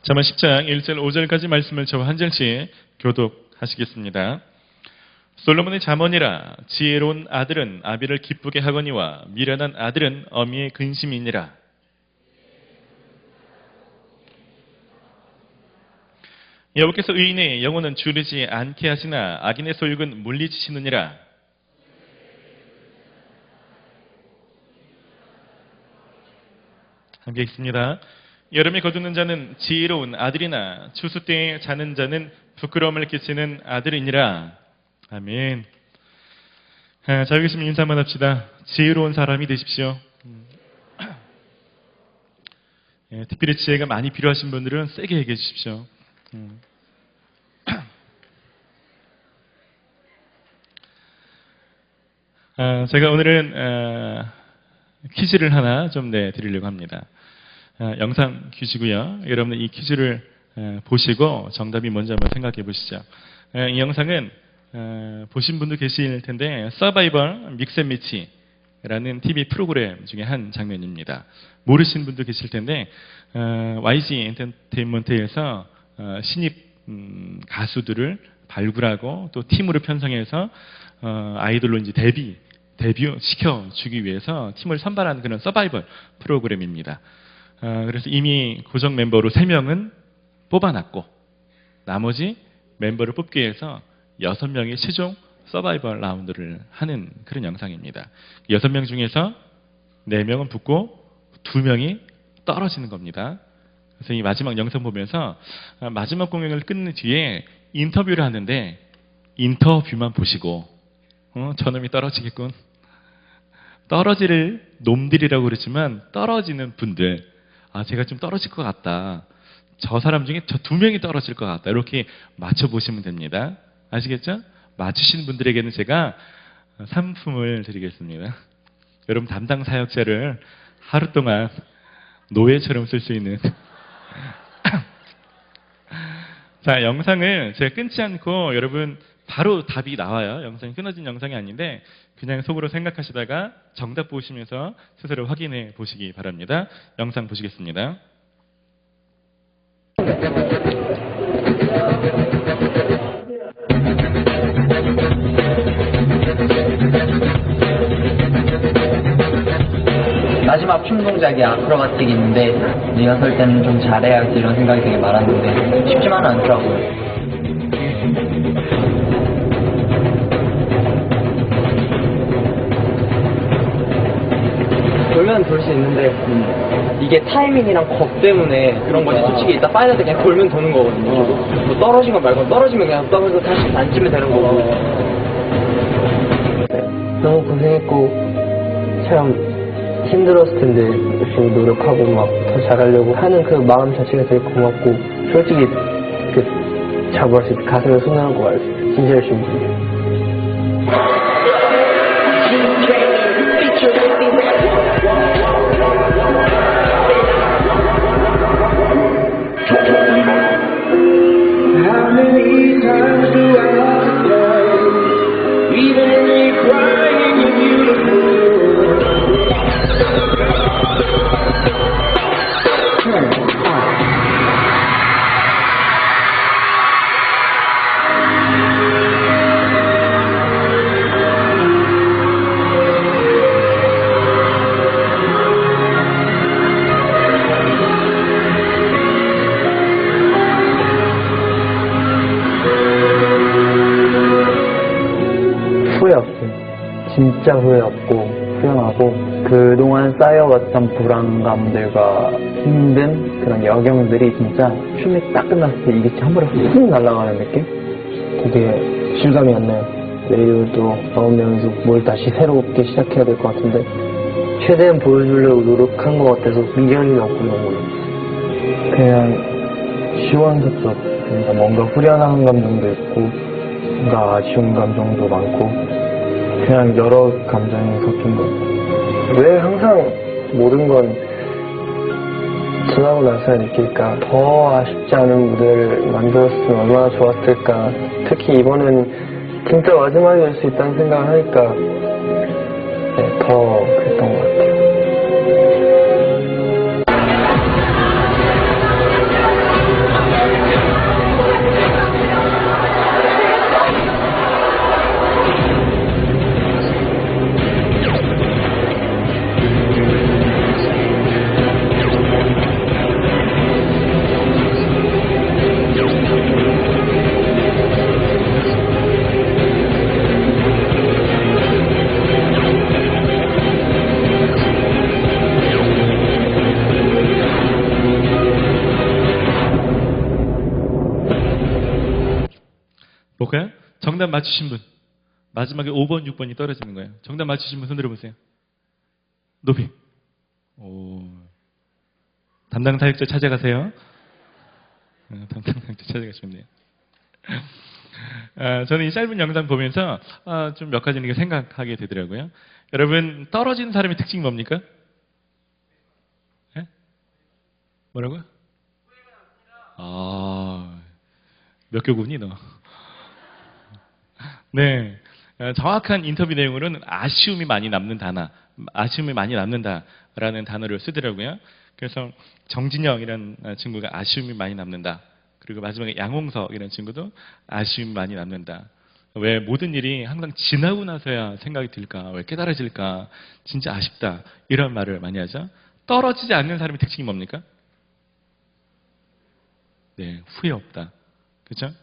잠언 10장 1절 5절까지 말씀을 저와 한 절씩 교독하시겠습니다. 솔로몬의 잠언이라. 지혜로운 아들은 아비를 기쁘게 하거니와 미련한 아들은 어미의 근심이니라. 여호와께서 의인의 영혼은 주르지 않게 하시나 악인의 소욕은 물리치시느니라. 함께 읽습니다. 여름에 거두는 자는 지혜로운 아들이나 추수 때에 자는 자는 부끄러움을 끼치는 아들이니라. 아멘. 자, 여기 있으면 인사 한번 합시다. 지혜로운 사람이 되십시오. 특별히 지혜가 많이 필요하신 분들은 세게 얘기해 주십시오. 제가 오늘은 퀴즈를 하나 좀 내드리려고 합니다. 영상 퀴즈고요. 여러분은 이 퀴즈를 보시고 정답이 뭔지 한번 생각해 보시죠. 이 영상은 보신 분도 계실 텐데 서바이벌 믹스앤매치라는 TV 프로그램 중에 한 장면입니다. 모르시는 분도 계실 텐데 YG 엔터테인먼트에서 신입 가수들을 발굴하고 또 팀으로 편성해서 아이돌로 이제 데뷔 시켜주기 위해서 팀을 선발하는 그런 서바이벌 프로그램입니다. 그래서 이미 고정 멤버로 3명은 뽑아놨고 나머지 멤버를 뽑기 위해서 6명의 최종 서바이벌 라운드를 하는 그런 영상입니다. 6명 중에서 4명은 붙고 2명이 떨어지는 겁니다. 그래서 이 마지막 영상 보면서 마지막 공연을 끝낸 뒤에 인터뷰를 하는데 인터뷰만 보시고 저놈이 떨어지겠군. 떨어질 놈들이라고 그러지만 떨어지는 분들, 제가 좀 떨어질 것 같다. 저 사람 중에 저 2명이 떨어질 것 같다. 이렇게 맞춰보시면 됩니다. 아시겠죠? 맞추신 분들에게는 제가 상품을 드리겠습니다. 여러분 담당 사역자를 하루 동안 노예처럼 쓸 수 있는 자, 영상을 제가 끊지 않고 여러분 바로 답이 나와요. 영상이 끊어진 영상이 아닌데 그냥 속으로 생각하시다가 정답 보시면서 스스로 확인해 보시기 바랍니다. 영상 보시겠습니다. 마지막 춤 동작이 아크로바틱인데 리허설 때는 좀 잘해야지 이런 생각이 되게 많았는데 쉽지만은 않더라고요. 돌면 돌 수 있는데 이게 타이밍이랑 겁 때문에 그런 거지. 솔직히 이따 파이널 때 그냥 돌면 도는 거거든요. 뭐 떨어진 건 말고 떨어지면 그냥 떨어져 다시 앉으면 되는 거고. 너무 고생했고 참 힘들었을 텐데 열심히 노력하고 막 더 잘하려고 하는 그 마음 자체가 되게 고맙고 솔직히 잘 모르겠을 때 가슴에 손 얹고 말했어요. 진짜 열심히. 후회 없어요. 진짜 후회 없고 후련하고 그동안 쌓여왔던 불안감들과 힘든 그런 여경들이 진짜 춤이 딱 끝났을 때 이게 한 번에 훅 날아가는 느낌? 되게 실감이 안 나요. 내일도 9명에서 뭘 다시 새롭게 시작해야 될 것 같은데 최대한 보여주려고 노력한 것 같아서 미련이 없고 너무 그냥 시원섭섭. 그러니까 뭔가 후련한 감정도 있고 뭔가 아쉬운 감정도 많고 그냥 여러 감정이 섞인 것 같아요. 왜 항상 모든 건 지나고 나서 느낄까? 더 아쉽지 않은 무대를 만들었으면 얼마나 좋았을까. 특히 이번엔 진짜 마지막일 수 있다는 생각을 하니까 더 그랬던 것 같아요. 정답 맞추신 분. 마지막에 5번, 6번이 떨어지는 거예요. 정답 맞추신 분 손 들어보세요. 높이. 오. 담당 사역자 찾아가세요. 담당 사역자 찾아가시면 돼요. 저는 이 짧은 영상 보면서 좀 몇 가지 이렇게 생각하게 되더라고요. 여러분, 떨어진 사람의 특징이 뭡니까? 네? 뭐라고요? 몇 교구니 너? 네, 정확한 인터뷰 내용으로는 아쉬움이 많이 남는다라는 단어를 쓰더라고요. 그래서 정진영이라는 친구가 아쉬움이 많이 남는다. 그리고 마지막에 양홍석이라는 친구도 아쉬움이 많이 남는다. 왜 모든 일이 항상 지나고 나서야 생각이 들까? 왜 깨달아질까? 진짜 아쉽다. 이런 말을 많이 하죠. 떨어지지 않는 사람의 특징이 뭡니까? 네, 후회 없다. 그렇죠?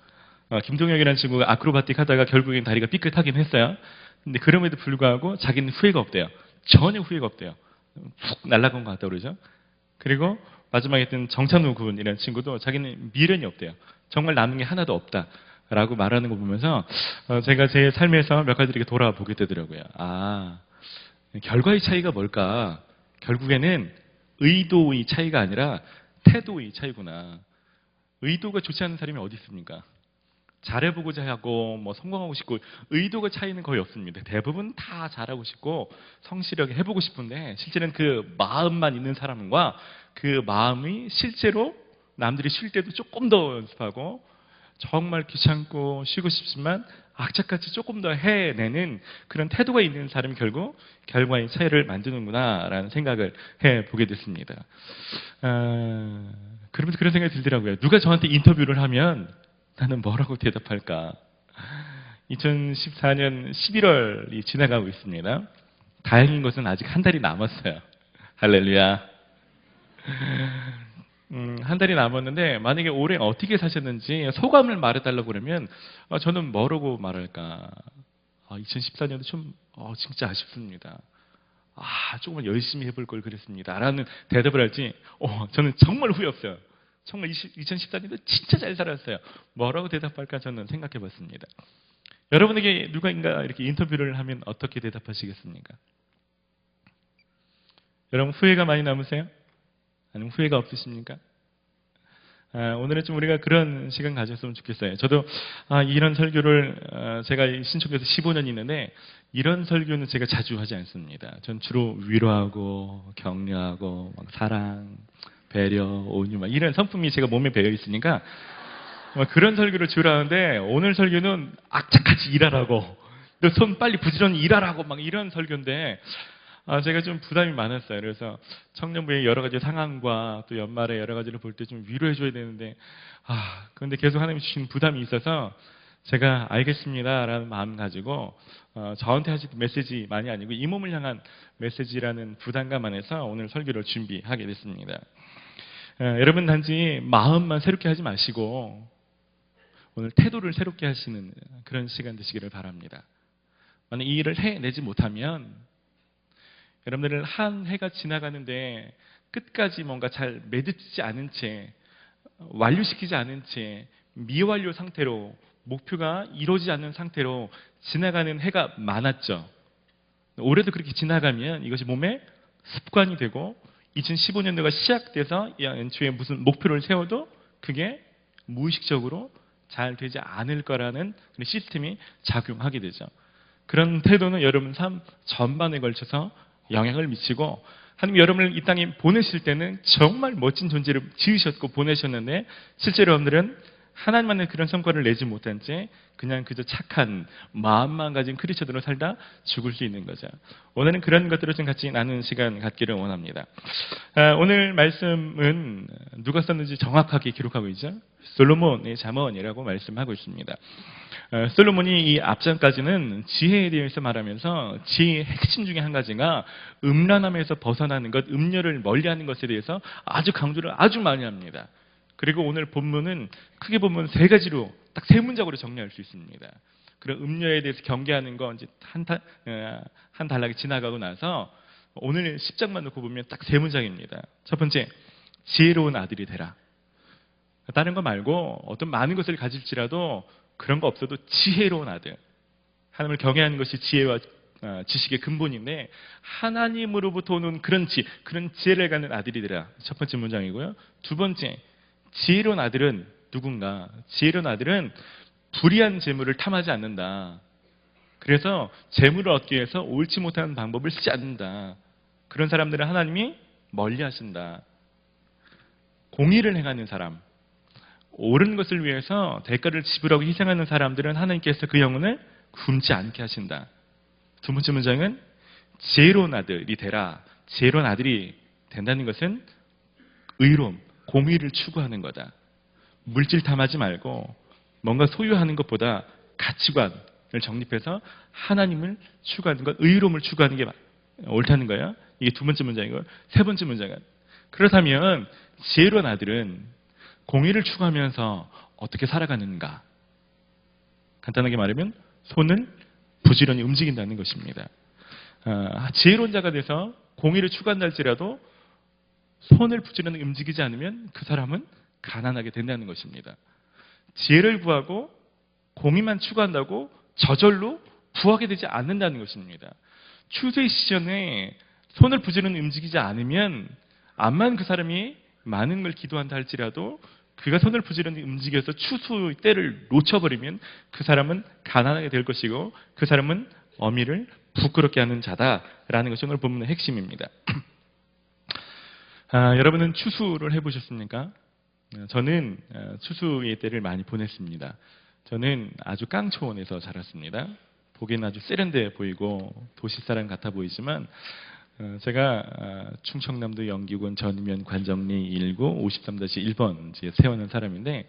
김동혁이라는 친구가 아크로바틱 하다가 결국엔 다리가 삐끗하긴 했어요. 근데 그럼에도 불구하고 자기는 후회가 없대요. 전혀 후회가 없대요. 푹 날아간 것 같다고 그러죠. 그리고 마지막에 했던 정찬우 군이라는 친구도 자기는 미련이 없대요. 정말 남은 게 하나도 없다라고 말하는 거 보면서 제가 제 삶에서 몇 가지 이렇게 돌아보게 되더라고요. 결과의 차이가 뭘까? 결국에는 의도의 차이가 아니라 태도의 차이구나. 의도가 좋지 않은 사람이 어디 있습니까? 잘해보고자 하고 뭐 성공하고 싶고 의도가 차이는 거의 없습니다. 대부분 다 잘하고 싶고 성실하게 해보고 싶은데 실제는 그 마음만 있는 사람과 그 마음이 실제로 남들이 쉴 때도 조금 더 연습하고 정말 귀찮고 쉬고 싶지만 악착같이 조금 더 해내는 그런 태도가 있는 사람이 결국 결과의 차이를 만드는구나라는 생각을 해보게 됐습니다. 그러면서 그런 생각이 들더라고요. 누가 저한테 인터뷰를 하면 나는 뭐라고 대답할까? 2014년 11월이 지나가고 있습니다. 다행인 것은 아직 한 달이 남았어요. 할렐루야. 한 달이 남았는데 만약에 올해 어떻게 사셨는지 소감을 말해달라고 그러면 저는 뭐라고 말할까? 2014년도 좀 진짜 아쉽습니다. 조금만 열심히 해볼 걸 그랬습니다. 라는 대답을 할지 저는 정말 후회 없어요. 정말 2014년도 진짜 잘 살았어요. 뭐라고 대답할까 저는 생각해 봤습니다. 여러분에게 누가인가 이렇게 인터뷰를 하면 어떻게 대답하시겠습니까? 여러분 후회가 많이 남으세요? 아니면 후회가 없으십니까? 오늘은 좀 우리가 그런 시간 가졌으면 좋겠어요. 저도 이런 설교를 제가 신청해서 15년 있는데 이런 설교는 제가 자주 하지 않습니다. 전 주로 위로하고 격려하고 막 사랑, 배려, 온유 막 이런 성품이 제가 몸에 배어 있으니까 그런 설교를 주로 하는데 오늘 설교는 악착같이 일하라고 너 손 빨리 부지런히 일하라고 막 이런 설교인데 제가 좀 부담이 많았어요. 그래서 청년부의 여러 가지 상황과 또 연말에 여러 가지를 볼 때 좀 위로해 줘야 되는데 그런데 계속 하나님이 주신 부담이 있어서 제가 알겠습니다라는 마음 가지고 저한테 하실 메시지만이 아니고 이 몸을 향한 메시지라는 부담감 안에서 오늘 설교를 준비하게 됐습니다. 여러분 단지 마음만 새롭게 하지 마시고 오늘 태도를 새롭게 하시는 그런 시간 되시기를 바랍니다. 만약 이 일을 해내지 못하면 여러분들은 한 해가 지나가는데 끝까지 뭔가 잘 매듭지지 않은 채 완료시키지 않은 채 미완료 상태로 목표가 이루어지지 않는 상태로 지나가는 해가 많았죠. 올해도 그렇게 지나가면 이것이 몸에 습관이 되고 2015년도가 시작돼서 연초에 무슨 목표를 세워도 그게 무의식적으로 잘 되지 않을 거라는 그런 시스템이 작용하게 되죠. 그런 태도는 여러분 삶 전반에 걸쳐서 영향을 미치고 하나님 여러분을 이 땅에 보내실 때는 정말 멋진 존재를 지으셨고 보내셨는데 실제로 여러분들은 하나님만의 그런 성과를 내지 못한 채 그냥 그저 착한 마음만 가진 크리스천으로 살다 죽을 수 있는 거죠. 오늘은 그런 것들을 좀 같이 나누는 시간 갖기를 원합니다. 오늘 말씀은 누가 썼는지 정확하게 기록하고 있죠. 솔로몬의 잠언이라고 말씀하고 있습니다. 솔로몬이 이 앞장까지는 지혜에 대해서 말하면서 지혜의 핵심 중에 한 가지가 음란함에서 벗어나는 것, 음녀를 멀리하는 것에 대해서 아주 강조를 아주 많이 합니다. 그리고 오늘 본문은 크게 보면 세 가지로 딱 세 문장으로 정리할 수 있습니다. 그런 음녀에 대해서 경계하는 거 이제 한 단락이 지나가고 나서 오늘 10장만 놓고 보면 딱 세 문장입니다. 첫 번째, 지혜로운 아들이 되라. 다른 거 말고 어떤 많은 것을 가질지라도 그런 거 없어도 지혜로운 아들. 하나님을 경외하는 것이 지혜와 지식의 근본인데 하나님으로부터 오는 그런 지혜를 갖는 아들이 되라. 첫 번째 문장이고요. 두 번째, 지혜로운 아들은 누군가? 지혜로운 아들은 불의한 재물을 탐하지 않는다. 그래서 재물을 얻기 위해서 옳지 못한 방법을 쓰지 않는다. 그런 사람들은 하나님이 멀리 하신다. 공의를 행하는 사람, 옳은 것을 위해서 대가를 지불하고 희생하는 사람들은 하나님께서 그 영혼을 굶지 않게 하신다. 두 번째 문장은 지혜로운 아들이 되라. 지혜로운 아들이 된다는 것은 의로움, 공의를 추구하는 거다. 물질 탐하지 말고 뭔가 소유하는 것보다 가치관을 정립해서 하나님을 추구하는 것, 의로움을 추구하는 게 옳다는 거예요. 이게 두 번째 문장이고, 세 번째 문장은 그렇다면 지혜로운 아들은 공의를 추구하면서 어떻게 살아가는가? 간단하게 말하면 손을 부지런히 움직인다는 것입니다. 지혜로운 자가 돼서 공의를 추구한다 할지라도 손을 부지런히 움직이지 않으면 그 사람은 가난하게 된다는 것입니다. 지혜를 구하고 공의만 추구한다고 저절로 부하게 되지 않는다는 것입니다. 추수의 시즌에 손을 부지런히 움직이지 않으면 암만 그 사람이 많은 걸 기도한다 할지라도 그가 손을 부지런히 움직여서 추수의 때를 놓쳐버리면 그 사람은 가난하게 될 것이고 그 사람은 어미를 부끄럽게 하는 자다라는 것이 오늘 본문의 핵심입니다. 여러분은 추수를 해보셨습니까? 저는 추수의 때를 많이 보냈습니다. 저는 아주 깡초원에서 자랐습니다. 보기에는 아주 세련돼 보이고 도시사람 같아 보이지만 제가 충청남도 영기군 전면 관정리 1구 53-1번지에 세우는 사람인데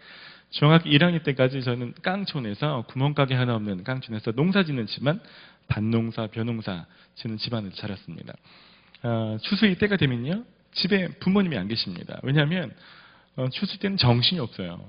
중학교 1학년 때까지 저는 깡촌에서 구멍가게 하나 없는 깡촌에서 농사 짓는 집안, 밭농사, 벼농사 짓는 집안에서 자랐습니다. 추수의 때가 되면요 집에 부모님이 안 계십니다. 왜냐하면 추수 때는 정신이 없어요.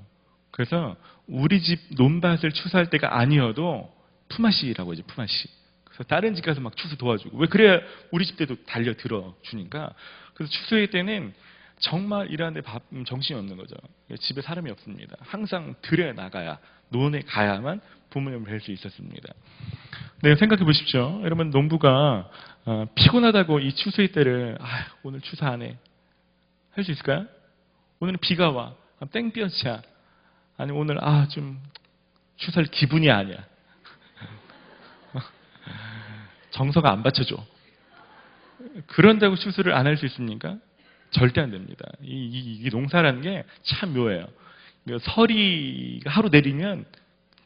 그래서 우리 집 논밭을 추수할 때가 아니어도 품앗이라고 하죠. 품앗이. 그래서 다른 집 가서 막 추수 도와주고. 왜 그래야 우리 집 때도 달려들어 주니까. 그래서 추수의 때는 정말 일하는데 정신이 없는 거죠. 집에 사람이 없습니다. 항상 들에 나가야, 논에 가야만 부모님을 뵐 수 있었습니다. 네, 생각해 보십시오. 여러분 농부가 피곤하다고 이 추수의 때를 오늘 추수 안 해. 할 수 있을까요? 오늘은 비가 와. 땡볕이야. 아니 오늘 좀 추수할 기분이 아니야. 정서가 안 받쳐줘. 그런다고 추수를 안 할 수 있습니까? 절대 안 됩니다. 이 농사라는 게 참 묘해요. 서리가 하루 내리면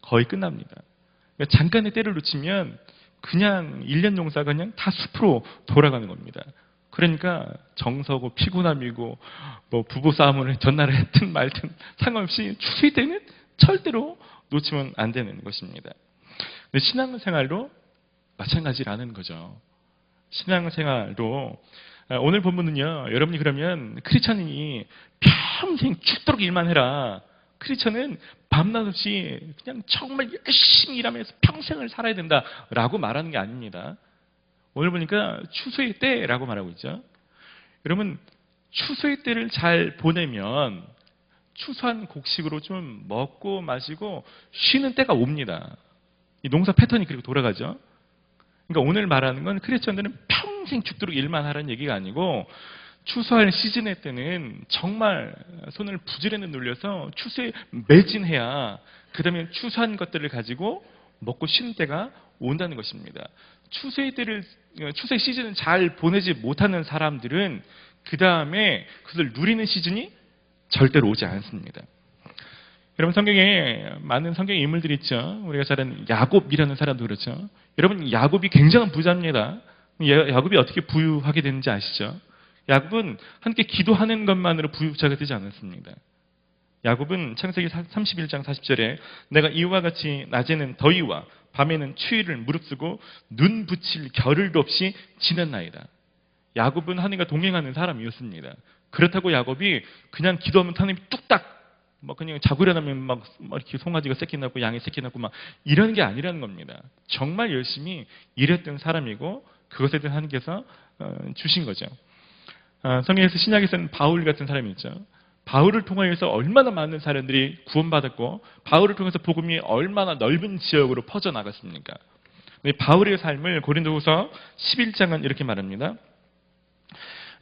거의 끝납니다. 잠깐의 때를 놓치면 그냥 1년 농사가 그냥 다 숲으로 돌아가는 겁니다. 그러니까 정서고 피곤함이고 뭐 부부싸움을 전날에 했든 말든 상관없이 추수의 때는 절대로 놓치면 안 되는 것입니다. 근데 신앙생활도 마찬가지라는 거죠. 신앙생활도 오늘 본문은요. 여러분이 그러면 크리스천이 평생 죽도록 일만 해라. 크리스천은 밤낮 없이 그냥 정말 열심히 일하면서 평생을 살아야 된다라고 말하는 게 아닙니다. 오늘 보니까 추수의 때라고 말하고 있죠. 여러분 추수의 때를 잘 보내면 추수한 곡식으로 좀 먹고 마시고 쉬는 때가 옵니다. 이 농사 패턴이 그렇게 돌아가죠. 그러니까 오늘 말하는 건 크리스천들은 평생 죽도록 일만 하라는 얘기가 아니고 추수할 시즌의 때는 정말 손을 부지런히 눌려서 추수에 매진해야 그 다음에 추수한 것들을 가지고 먹고 쉬는 때가 온다는 것입니다. 추수의 시즌을 잘 보내지 못하는 사람들은 그 다음에 그것을 누리는 시즌이 절대로 오지 않습니다. 여러분 성경에 많은 성경의 인물들이 있죠. 우리가 잘 아는 야곱이라는 사람도 그렇죠. 여러분 야곱이 굉장한 부자입니다. 야곱이 어떻게 부유하게 되는지 아시죠? 야곱은 함께 기도하는 것만으로 부유자가 되지 않았습니다. 야곱은 창세기 31장 40절에 내가 이와 같이 낮에는 더위와 밤에는 추위를 무릅쓰고 눈 붙일 겨를도 없이 지냈나이다. 야곱은 하나님과 동행하는 사람이었습니다. 그렇다고 야곱이 그냥 기도하면 하나님이 뚝딱 그냥 자고 일어나면 막 이렇게 송아지가 새끼 낳고 양이 새끼 낳고 막 이런 게 아니라는 겁니다. 정말 열심히 일했던 사람이고 그것에 대해 하나님께서 주신 거죠. 성경에서 신약에서는 바울 같은 사람이 있죠. 바울을 통하여서 얼마나 많은 사람들이 구원받았고 바울을 통해서 복음이 얼마나 넓은 지역으로 퍼져나갔습니까? 바울의 삶을 고린도후서 11장은 이렇게 말합니다.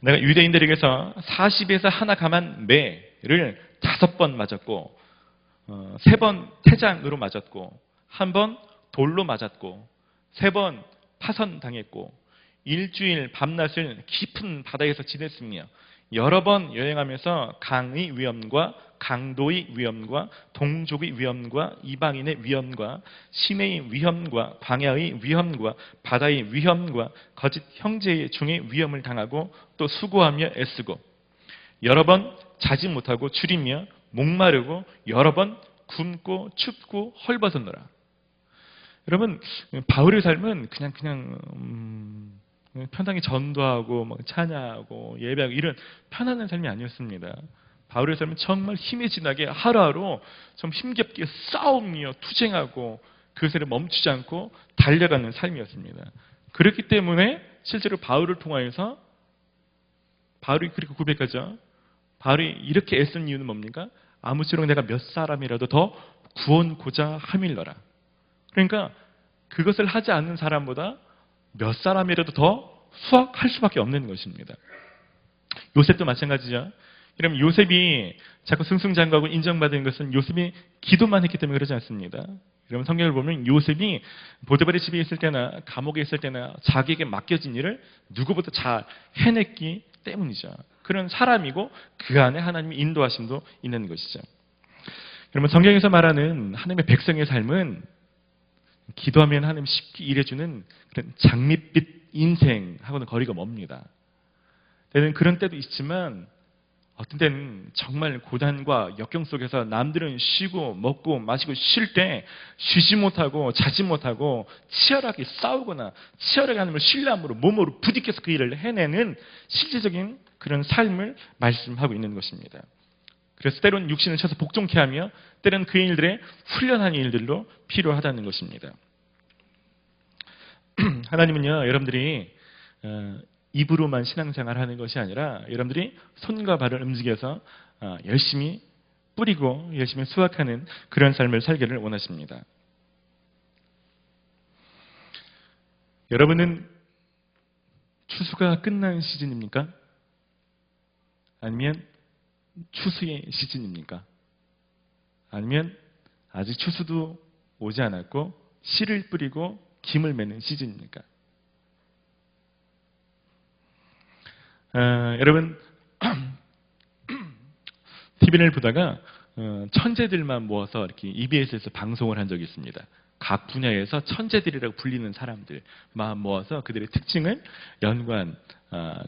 내가 유대인들에게서 40에서 하나 감한 매를 5번 맞았고 3번 태장으로 맞았고 1번 돌로 맞았고 3번 파선당했고 일주일 밤낮을 깊은 바다에서 지냈으며 여러 번 여행하면서 강의 위험과 강도의 위험과 동족의 위험과 이방인의 위험과 시내의 위험과 광야의 위험과 바다의 위험과 거짓 형제 중의 위험을 당하고 또 수고하며 애쓰고 여러 번 자지 못하고 줄이며 목마르고 여러 번 굶고 춥고 헐벗었노라. 여러분, 바울의 삶은 그냥 편하게 전도하고 막 찬양하고 예배하고 이런 편안한 삶이 아니었습니다. 바울의 삶은 정말 힘이 지나게 하루하루 좀 힘겹게 싸우며 투쟁하고 그것을 멈추지 않고 달려가는 삶이었습니다. 그렇기 때문에 실제로 바울을 통하여서 바울이 그렇게 고백하죠. 바울이 이렇게 애쓴 이유는 뭡니까? 아무쪼록 내가 몇 사람이라도 더 구원고자 함일러라. 그러니까 그것을 하지 않는 사람보다 몇 사람이라도 더 수확할 수밖에 없는 것입니다. 요셉도 마찬가지죠. 그럼 요셉이 자꾸 승승장구하고 인정받은 것은 요셉이 기도만 했기 때문에 그러지 않습니다. 여러분 성경을 보면 요셉이 보디발의 집에 있을 때나 감옥에 있을 때나 자기에게 맡겨진 일을 누구보다 잘 해냈기 때문이죠. 그런 사람이고 그 안에 하나님의 인도하심도 있는 것이죠. 그러면 성경에서 말하는 하나님의 백성의 삶은 기도하면 하나님 쉽게 일해주는 그런 장밋빛 인생하고는 거리가 멉니다. 때는 그런 때도 있지만 어떤 때는 정말 고단과 역경 속에서 남들은 쉬고 먹고 마시고 쉴 때 쉬지 못하고 자지 못하고 치열하게 싸우거나 치열하게 하나님을 신뢰함으로 몸으로 부딪혀서 그 일을 해내는 실제적인 그런 삶을 말씀하고 있는 것입니다. 그래서 때로는 육신을 쳐서 복종케 하며 때로는 그 일들에 훈련하는 일들로 필요하다는 것입니다. 하나님은요, 여러분들이 입으로만 신앙생활 하는 것이 아니라 여러분들이 손과 발을 움직여서 열심히 뿌리고 열심히 수확하는 그런 삶을 살기를 원하십니다. 여러분은 추수가 끝난 시즌입니까? 아니면 추수의 시즌입니까? 아니면 아직 추수도 오지 않았고 씨를 뿌리고 김을 매는 시즌입니까? 여러분 TV를 보다가 천재들만 모아서 이렇게 EBS에서 방송을 한 적이 있습니다. 각 분야에서 천재들이라고 불리는 사람들만 모아서 그들의 특징을 연구한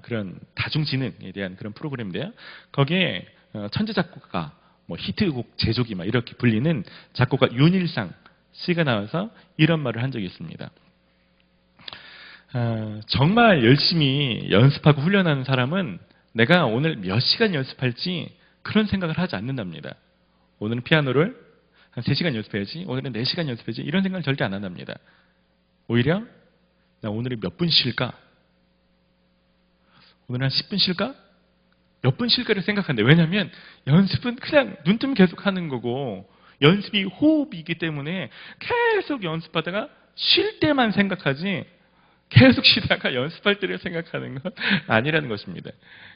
그런 다중지능에 대한 그런 프로그램인데요. 거기에 천재 작곡가, 히트곡 제조기 이렇게 불리는 작곡가 윤일상 씨가 나와서 이런 말을 한 적이 있습니다. 정말 열심히 연습하고 훈련하는 사람은 내가 오늘 몇 시간 연습할지 그런 생각을 하지 않는답니다. 오늘은 피아노를 한 3시간 연습해야지, 오늘은 4시간 연습해야지 이런 생각을 절대 안 한답니다. 오히려 나 오늘이 몇 분 쉴까? 오늘 한 10분 쉴까? 몇 분 쉴까를 생각한대. 왜냐하면 연습은 그냥 눈 뜨면 계속 하는 거고 연습이 호흡이기 때문에 계속 연습하다가 쉴 때만 생각하지 계속 쉬다가 연습할 때를 생각하는 건 아니라는 것입니다.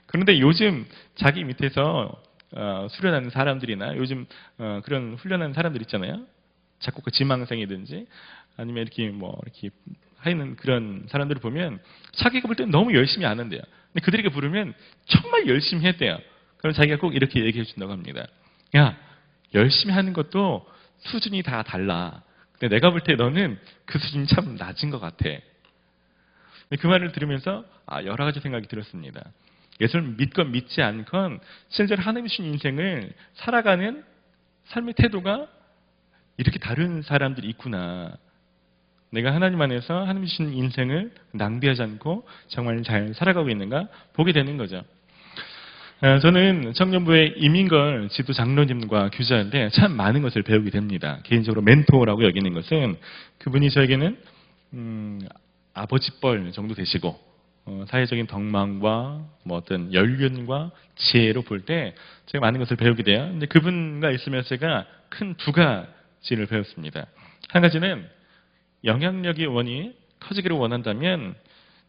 그런데 요즘 자기 밑에서 수련하는 사람들이나 요즘 그런 훈련하는 사람들 있잖아요. 작곡가 지망생이든지 아니면 이렇게 하는 그런 사람들을 보면 자기가 볼 때는 너무 열심히 안 한대요. 근데 그들에게 부르면 정말 열심히 했대요. 그럼 자기가 꼭 이렇게 얘기해 준다고 합니다. 야, 열심히 하는 것도 수준이 다 달라. 근데 내가 볼 때 너는 그 수준이 참 낮은 것 같아. 그 말을 들으면서 여러 가지 생각이 들었습니다. 예수를 믿건 믿지 않건 실제로 하나님이 주신 인생을 살아가는 삶의 태도가 이렇게 다른 사람들이 있구나. 내가 하나님 안에서 하나님이 주신 인생을 낭비하지 않고 정말 잘 살아가고 있는가 보게 되는 거죠. 저는 청년부의 이민걸 지도 장로님과 교제하는데 참 많은 것을 배우게 됩니다. 개인적으로 멘토라고 여기는 것은 그분이 저에게는 아버지뻘 정도 되시고 사회적인 덕망과 뭐 어떤 연륜과 지혜로 볼 때 제가 많은 것을 배우게 돼요. 근데 그분과 있으면서 제가 큰 두 가지를 배웠습니다. 한 가지는 영향력이 커지기를 원한다면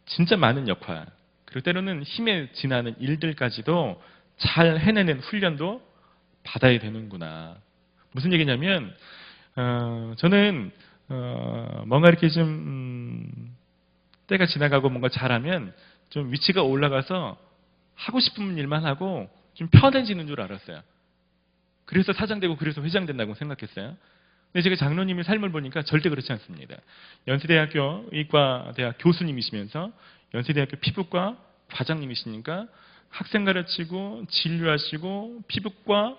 진짜 많은 역할, 그리고 때로는 힘에 지나는 일들까지도 잘 해내는 훈련도 받아야 되는구나. 무슨 얘기냐면 저는 뭔가 이렇게 좀 때가 지나가고 뭔가 잘하면 좀 위치가 올라가서 하고 싶은 일만 하고 좀 편해지는 줄 알았어요. 그래서 사장되고 그래서 회장 된다고 생각했어요. 근데 제가 장로님의 삶을 보니까 절대 그렇지 않습니다. 연세대학교 의과대학 교수님이시면서 연세대학교 피부과 과장님이시니까 학생 가르치고 진료하시고 피부과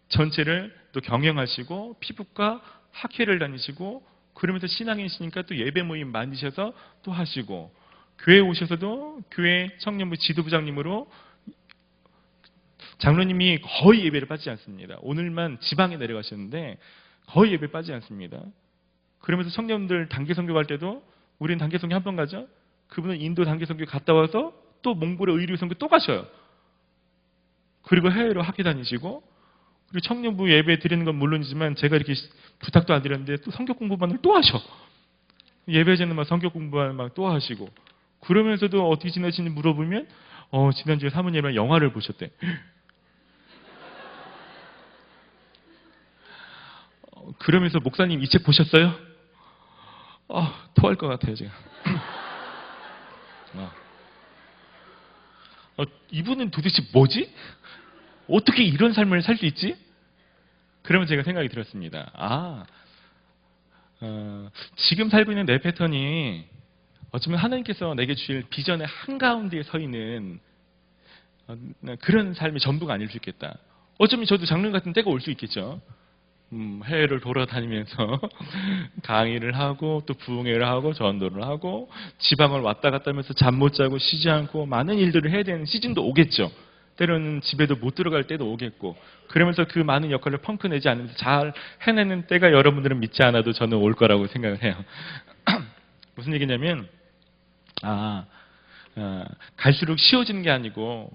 전체를 또 경영하시고 피부과 학회를 다니시고 그러면서 신앙이시니까 또 예배 모임 만드셔서 또 하시고 교회에 오셔서도 교회 청년부 지도부장님으로 장로님이 거의 예배를 빠지지 않습니다. 오늘만 지방에 내려가셨는데 거의 예배 빠지지 않습니다. 그러면서 청년들 단기 선교 갈 때도 우리는 단기 선교 한 번 가죠. 그분은 인도 단기 선교 갔다 와서 또 몽골의 의류 선교 또 가셔요. 그리고 해외로 학회 다니시고 그리고 청년부 예배 드리는 건 물론이지만 제가 이렇게 부탁도 안 드렸는데 또 성경 공부반을 또 하셔. 예배제는 막 성경 공부반 막 또 하시고 그러면서도 어떻게 지내시는지 물어보면 지난주에 사모님이랑 영화를 보셨대. 그러면서 목사님 이 책 보셨어요? 토할 것 같아요 제가. 이분은 도대체 뭐지? 어떻게 이런 삶을 살 수 있지? 그러면 제가 생각이 들었습니다. 지금 살고 있는 내 패턴이 어쩌면 하나님께서 내게 주실 비전의 한가운데에 서 있는 그런 삶의 전부가 아닐 수 있겠다. 어쩌면 저도 장로님 같은 때가 올 수 있겠죠. 해외를 돌아다니면서 강의를 하고 또 부흥회를 하고 전도를 하고 지방을 왔다 갔다 하면서 잠 못 자고 쉬지 않고 많은 일들을 해야 되는 시즌도 오겠죠. 때로는 집에도 못 들어갈 때도 오겠고 그러면서 그 많은 역할을 펑크 내지 않으면서 잘 해내는 때가 여러분들은 믿지 않아도 저는 올 거라고 생각을 해요. 무슨 얘기냐면 갈수록 쉬워지는 게 아니고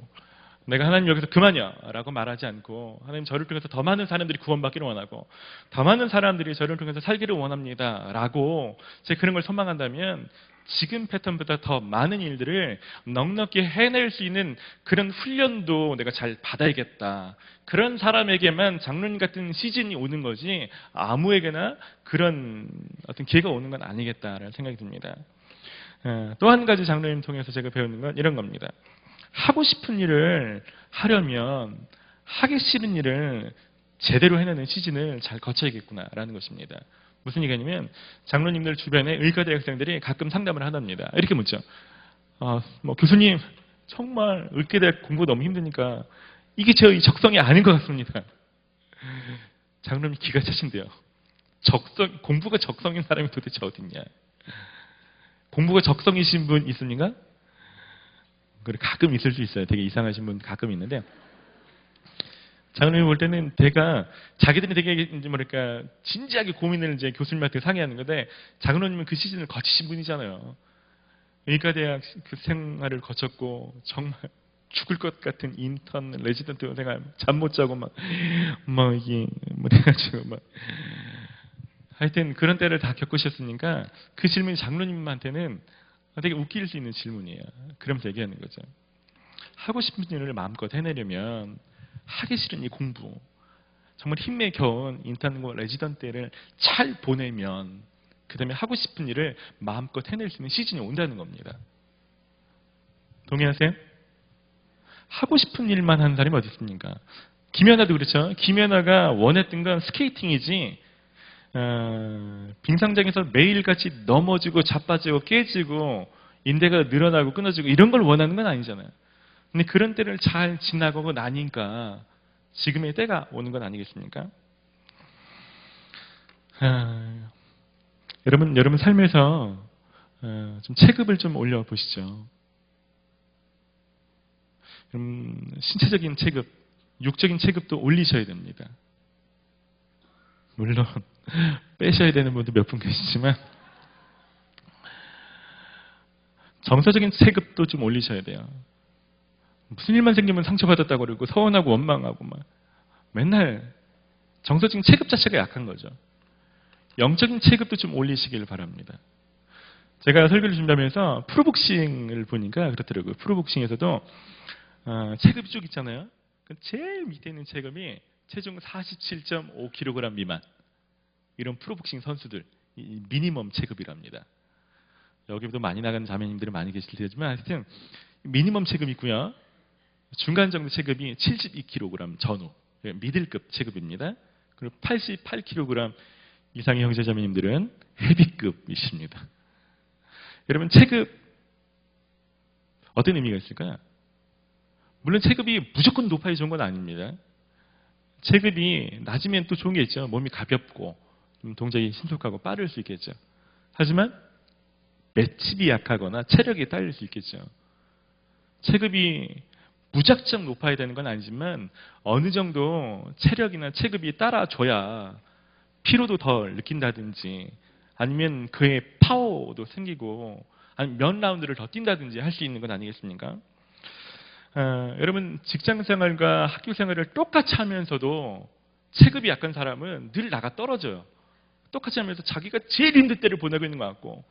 내가 하나님 여기서 그만이야 라고 말하지 않고 하나님 저를 통해서 더 많은 사람들이 구원받기를 원하고 더 많은 사람들이 저를 통해서 살기를 원합니다 라고 제가 그런 걸 소망한다면 지금 패턴보다 더 많은 일들을 넉넉히 해낼 수 있는 그런 훈련도 내가 잘 받아야겠다. 그런 사람에게만 장로님 같은 시즌이 오는 거지 아무에게나 그런 어떤 기회가 오는 건 아니겠다라는 생각이 듭니다. 또 한 가지 장로님 통해서 제가 배우는 건 이런 겁니다. 하고 싶은 일을 하려면 하기 싫은 일을 제대로 해내는 시즌을 잘 거쳐야겠구나라는 것입니다. 무슨 얘기냐면 장로님들 주변에 의과대 학생들이 가끔 상담을 한답니다. 이렇게 묻죠. 교수님 정말 의과대 공부 너무 힘드니까 이게 제 적성이 아닌 것 같습니다. 장로님 기가 차신데요. 공부가 적성인 사람이 도대체 어딨냐. 공부가 적성이신 분 있습니까? 가끔 있을 수 있어요. 되게 이상하신 분 가끔 있는데 장로님이 볼 때는 자기들이 되게 뭐랄까 진지하게 고민을 이제 교수님한테 상의하는 건데 장로님은 그 시즌을 거치신 분이잖아요. 의과대학 그 생활을 거쳤고 정말 죽을 것 같은 인턴 레지던트 생활 잠 못 자고 이게 해가지고 하여튼 그런 때를 다 겪으셨으니까 그 질문이 장로님한테는 되게 웃길 수 있는 질문이에요. 그러면서 얘기하는 거죠. 하고 싶은 일을 마음껏 해내려면 하기 싫은 이 공부, 정말 힘에 겨운 인턴과 레지던트 때를 잘 보내면 그 다음에 하고 싶은 일을 마음껏 해낼 수 있는 시즌이 온다는 겁니다. 동의하세요? 하고 싶은 일만 하는 사람이 어디 있습니까? 김연아도 그렇죠. 김연아가 원했던 건 스케이팅이지 빙상장에서 매일같이 넘어지고 자빠지고 깨지고 인대가 늘어나고 끊어지고 이런 걸 원하는 건 아니잖아요. 근데 그런 때를 잘 지나가고 나니까 지금의 때가 오는 건 아니겠습니까? 여러분 삶에서 좀 체급을 좀 올려보시죠. 신체적인 체급, 육적인 체급도 올리셔야 됩니다. 물론 빼셔야 되는 분도 몇 분 계시지만 정서적인 체급도 좀 올리셔야 돼요. 무슨 일만 생기면 상처받았다고 그러고 서운하고 원망하고 막 맨날 정서적인 체급 자체가 약한 거죠. 영적인 체급도 좀 올리시길 바랍니다. 제가 설교를 준비하면서 프로복싱을 보니까 그렇더라고요. 프로복싱에서도 체급이 쭉 있잖아요. 제일 밑에 있는 체급이 체중 47.5kg 미만. 이런 프로복싱 선수들 이 미니멈 체급이랍니다. 여기보다 많이 나가는 자매님들이 많이 계실 테지만 하여튼 미니멈 체급이 있고요. 중간 정도 체급이 72kg 전후 미들급 체급입니다. 그리고 88kg 이상의 형제자매님들은 헤비급이십니다. 여러분 체급 어떤 의미가 있을까요? 물론 체급이 무조건 높아야 좋은 건 아닙니다. 체급이 낮으면 또 좋은 게 있죠. 몸이 가볍고 좀 동작이 신속하고 빠를 수 있겠죠. 하지만 맷집이 약하거나 체력이 딸릴 수 있겠죠. 체급이 무작정 높아야 되는 건 아니지만 어느 정도 체력이나 체급이 따라줘야 피로도 덜 느낀다든지 아니면 그의 파워도 생기고 아니면 몇 라운드를 더 뛴다든지 할 수 있는 건 아니겠습니까? 여러분 직장생활과 학교생활을 똑같이 하면서도 체급이 약한 사람은 늘 나가 떨어져요. 똑같이 하면서 자기가 제일 힘든 때를 보내고 있는 것 같고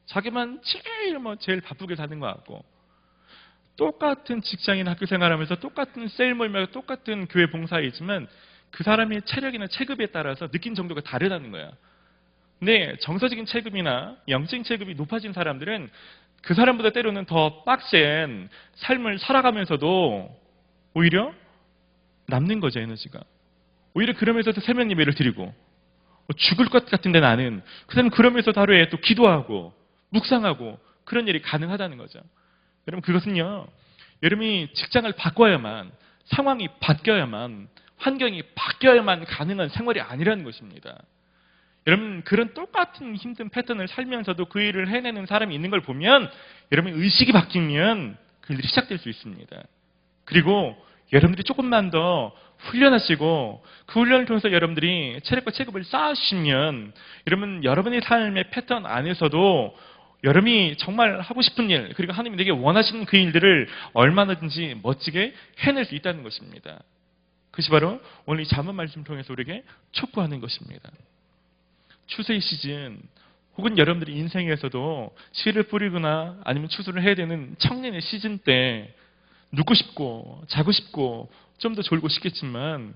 자기만 제일 바쁘게 사는 것 같고 똑같은 직장이나 학교생활하면서 똑같은 셀 모임하고 똑같은 교회 봉사에 있지만 그 사람의 체력이나 체급에 따라서 느낀 정도가 다르다는 거야. 근데 정서적인 체급이나 영적인 체급이 높아진 사람들은 그 사람보다 때로는 더 빡센 삶을 살아가면서도 오히려 남는 거죠, 에너지가. 오히려 그러면서도 새벽 예배를 드리고 죽을 것 같은데 나는 그 사람은 그러면서도 하루에 또 기도하고 묵상하고 그런 일이 가능하다는 거죠. 여러분 그것은요. 여러분이 직장을 바꿔야만 상황이 바뀌어야만 환경이 바뀌어야만 가능한 생활이 아니라는 것입니다. 여러분 그런 똑같은 힘든 패턴을 살면서도 그 일을 해내는 사람이 있는 걸 보면 여러분 의식이 바뀌면 그 일이 시작될 수 있습니다. 그리고 여러분들이 조금만 더 훈련하시고 그 훈련을 통해서 여러분들이 체력과 체급을 쌓으시면 여러분 여러분의 삶의 패턴 안에서도 여러분이 정말 하고 싶은 일 그리고 하나님이 되게 원하시는 그 일들을 얼마나든지 멋지게 해낼 수 있다는 것입니다. 그것이 바로 오늘 이 잠언 말씀 통해서 우리에게 촉구하는 것입니다. 추수의 시즌 혹은 여러분들이 인생에서도 씨를 뿌리거나 아니면 추수를 해야 되는 청년의 시즌 때 눕고 싶고 자고 싶고 좀 더 졸고 싶겠지만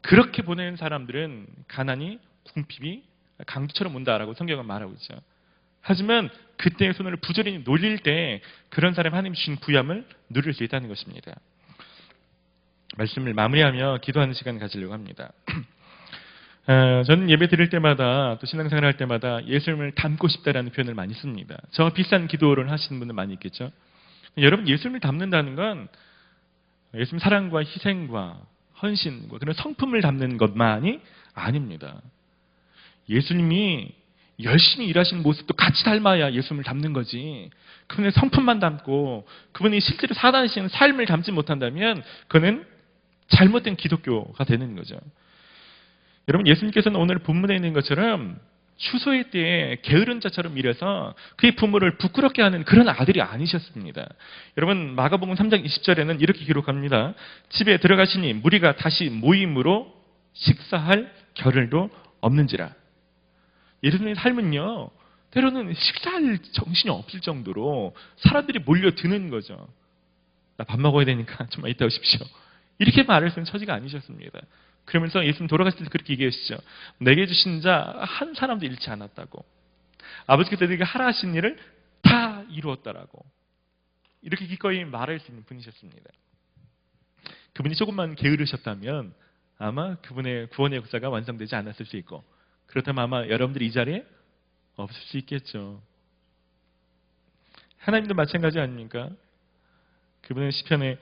그렇게 보내는 사람들은 가난이 궁핍이 강두처럼 온다라고 성경은 말하고 있죠. 하지만 그때의 손을 부지런히 놀릴 때 그런 사람이 하나님 주신 부양을 누릴 수 있다는 것입니다. 말씀을 마무리하며 기도하는 시간을 가지려고 합니다. 저는 예배 드릴 때마다 또 신앙생활 할 때마다 예수님을 닮고 싶다라는 표현을 많이 씁니다. 저와 비슷한 기도를 하시는 분들 많이 있겠죠. 여러분 예수님을 닮는다는 건 예수님 사랑과 희생과 헌신과 그런 성품을 담는 것만이 아닙니다. 예수님이 열심히 일하시는 모습도 같이 닮아야 예수님을 닮는 거지. 그분의 성품만 담고 그분이 실제로 살아가시는 삶을 담지 못한다면 그는 잘못된 기독교가 되는 거죠. 여러분 예수님께서는 오늘 본문에 있는 것처럼 추수의 때에 게으른 자처럼 일해서 그의 부모를 부끄럽게 하는 그런 아들이 아니셨습니다. 여러분 마가복음 3장 20절에는 이렇게 기록합니다. 집에 들어가시니 무리가 다시 모임으로 식사할 겨를도 없는지라. 예수님의 삶은요. 때로는 식사할 정신이 없을 정도로 사람들이 몰려드는 거죠. 나 밥 먹어야 되니까 좀만 이따 오십시오. 이렇게 말을 쓰는 처지가 아니셨습니다. 그러면서 예수님 돌아가실 때 그렇게 얘기하시죠. 내게 주신 자 한 사람도 잃지 않았다고. 아버지께서 내게 하라 하신 일을 다 이루었다라고. 이렇게 기꺼이 말할 수 있는 분이셨습니다. 그분이 조금만 게으르셨다면 아마 그분의 구원의 역사가 완성되지 않았을 수 있고 그렇다면 아마 여러분들이 이 자리에 없을 수 있겠죠. 하나님도 마찬가지 아닙니까? 그분은 시편에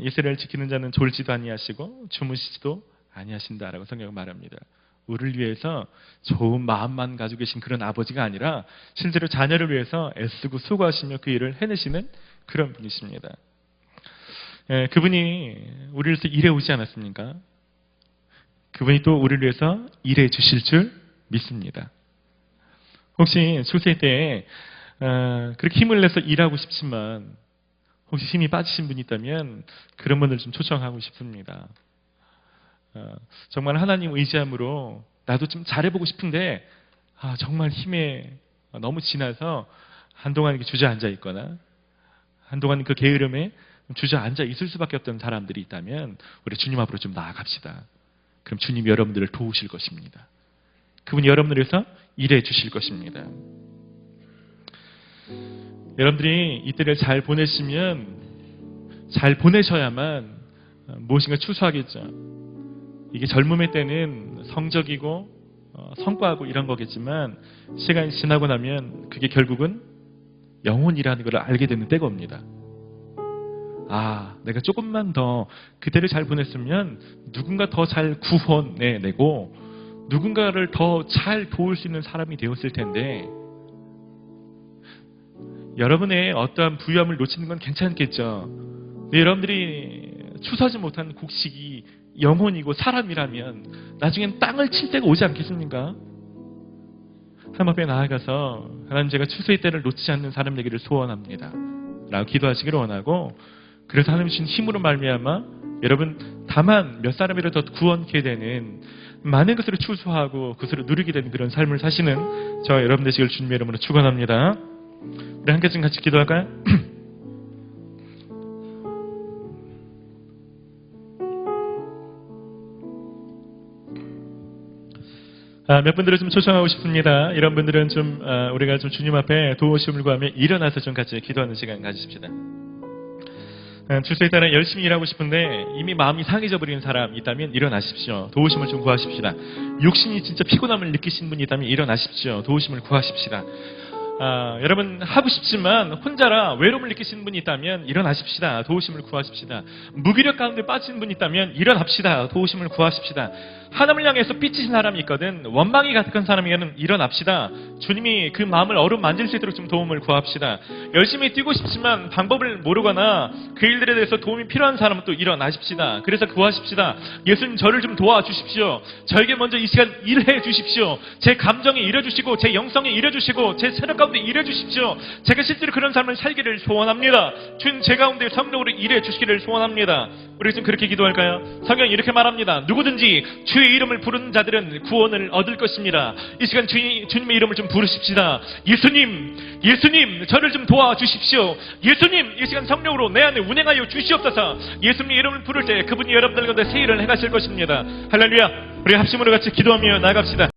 이스라엘 지키는 자는 졸지도 아니하시고 주무시지도 아니하신다라고 성경은 말합니다. 우리를 위해서 좋은 마음만 가지고 계신 그런 아버지가 아니라 실제로 자녀를 위해서 애쓰고 수고하시며 그 일을 해내시는 그런 분이십니다. 그분이 우리를 위해서 일해 오지 않았습니까? 그분이 또 우리를 위해서 일해 주실 줄 믿습니다. 혹시 출세 때 그렇게 힘을 내서 일하고 싶지만 혹시 힘이 빠지신 분이 있다면 그런 분들 좀 초청하고 싶습니다. 정말 하나님 의지함으로 나도 좀 잘해보고 싶은데 정말 힘에 너무 지나서 한동안 이렇게 주저앉아 있거나 한동안 그 게으름에 주저앉아 있을 수밖에 없던 사람들이 있다면 우리 주님 앞으로 좀 나아갑시다. 그럼 주님이 여러분들을 도우실 것입니다. 그분이 여러분들을 위해서 일해 주실 것입니다. 여러분들이 이때를 잘 보내시면 잘 보내셔야만 무엇인가 추수하겠죠. 이게 젊음의 때는 성적이고 성과하고 이런 거겠지만 시간이 지나고 나면 그게 결국은 영혼이라는 걸 알게 되는 때가 옵니다. 내가 조금만 더 그때를 잘 보냈으면 누군가 더 잘 구원해내고 누군가를 더 잘 도울 수 있는 사람이 되었을 텐데 여러분의 어떠한 부유함을 놓치는 건 괜찮겠죠. 근데 여러분들이 추수하지 못한 곡식이 영혼이고 사람이라면 나중엔 땅을 칠 때가 오지 않겠습니까? 하나님 앞에 나아가서 하나님 제가 추수의 때를 놓치지 않는 사람 되기를 소원합니다 라고 기도하시기를 원하고 그래서 하나님 주신 힘으로 말미암아 여러분 다만 몇 사람이라도 더 구원케 되는 많은 것으로 추수하고 그것으로 누리게 되는 그런 삶을 사시는 저와 여러분 되시길 주님의 이름으로 축원합니다. 우리 함께 좀 같이 기도할까요? 몇 분들을 좀 초청하고 싶습니다. 이런 분들은 좀 우리가 좀 주님 앞에 도우심을 구하며 일어나서 좀 같이 기도하는 시간 가지십시다. 추수에 따라 열심히 일하고 싶은데 이미 마음이 상해져 버린 사람 있다면 일어나십시오. 도우심을 좀 구하십시다. 육신이 진짜 피곤함을 느끼신 분이 있다면 일어나십시오. 도우심을 구하십시다. 여러분 하고 싶지만 혼자라 외로움을 느끼시는 분이 있다면 일어나십시다. 도우심을 구하십시다. 무기력 가운데 빠진 분이 있다면 일어납시다. 도우심을 구하십시다. 하나님을 향해서 삐치신 사람이 있거든 원망이 가득한 사람에게는 일어납시다. 주님이 그 마음을 어루만질 수 있도록 좀 도움을 구합시다. 열심히 뛰고 싶지만 방법을 모르거나 그 일들에 대해서 도움이 필요한 사람은 또 일어나십시다. 그래서 구하십시다. 예수님 저를 좀 도와주십시오. 저에게 먼저 이 시간 일해 주십시오. 제 감정에 일해주시고 제 영성에 일해주시고 제 체력 가운데 일해주십시오. 제가 실제로 그런 삶을 살기를 소원합니다. 주님 제 가운데 성령으로 일해 주시기를 소원합니다. 우리 지금 그렇게 기도할까요? 성경이 이렇게 말합니다. 누구든지 주의 이름을 부르는 자들은 구원을 얻을 것입니다. 이 시간 주님의 이름을 좀 부르십시다. 예수님 저를 좀 도와주십시오. 예수님 이 시간 성령으로 내 안에 운행하여 주시옵소서. 예수님의 이름을 부를 때 그분이 여러분들 가운데 새 일을 행하실 것입니다. 할렐루야. 우리 합심으로 같이 기도하며 나갑시다.